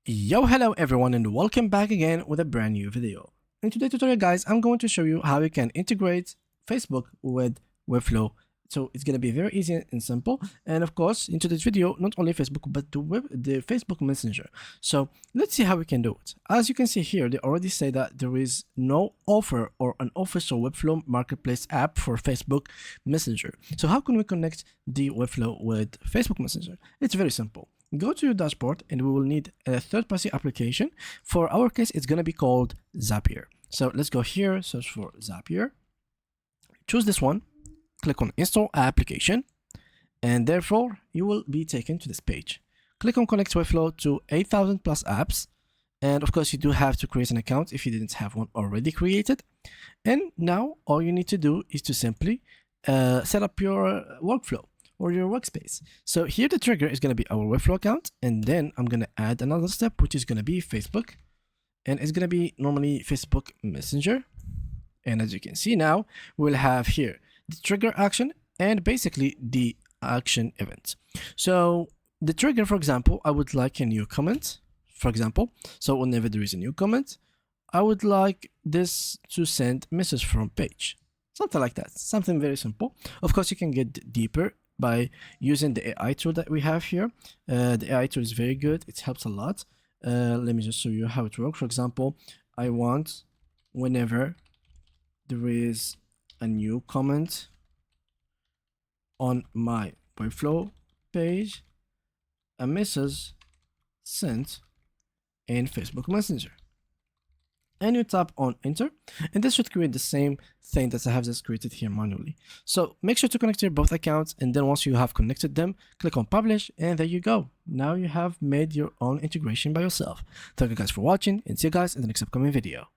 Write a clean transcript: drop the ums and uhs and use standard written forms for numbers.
Yo, hello everyone, and welcome back again with a brand new video. In today's tutorial, guys, I'm going to show you how you can integrate Facebook with Webflow. So it's going to be very easy and simple. And of course, in today's video, not only Facebook, but the Facebook Messenger. So let's see how we can do it. As you can see here, they already say that there is no offer or an official Webflow marketplace app for Facebook Messenger. So how can we connect the Webflow with Facebook Messenger? It's very simple. Go to your dashboard and we will need a third-party application. For our case, it's going to be called Zapier. So let's go here, search for Zapier, choose this one, click on install application, and therefore you will be taken to this page. Click on connect Webflow to 8,000 plus apps. And of course, you do have to create an account if you didn't have one already created. And now all you need to do is to simply set up your workflow or your workspace. So here the trigger is going to be our Webflow account, and then I'm going to add another step, which is going to be Facebook, and it's going to be normally Facebook Messenger. And as you can see now, we'll have here the trigger action and basically the action event. So the trigger, for example, I would like a new comment, for example. So whenever there is a new comment, I would like this to send message from page, something like that, something very simple. Of course, you can get deeper by using the AI tool that we have here. The AI tool is very good. It helps a lot. Let me just show you how it works. For example, I want whenever there is a new comment on my Webflow page, a message sent in Facebook Messenger. And you tap on enter, and this should create the same thing that I have just created here manually. So make sure to connect your both accounts, and then once you have connected them, click on publish, and there you go. Now you have made your own integration by yourself. Thank you guys for watching, and see you guys in the next upcoming video.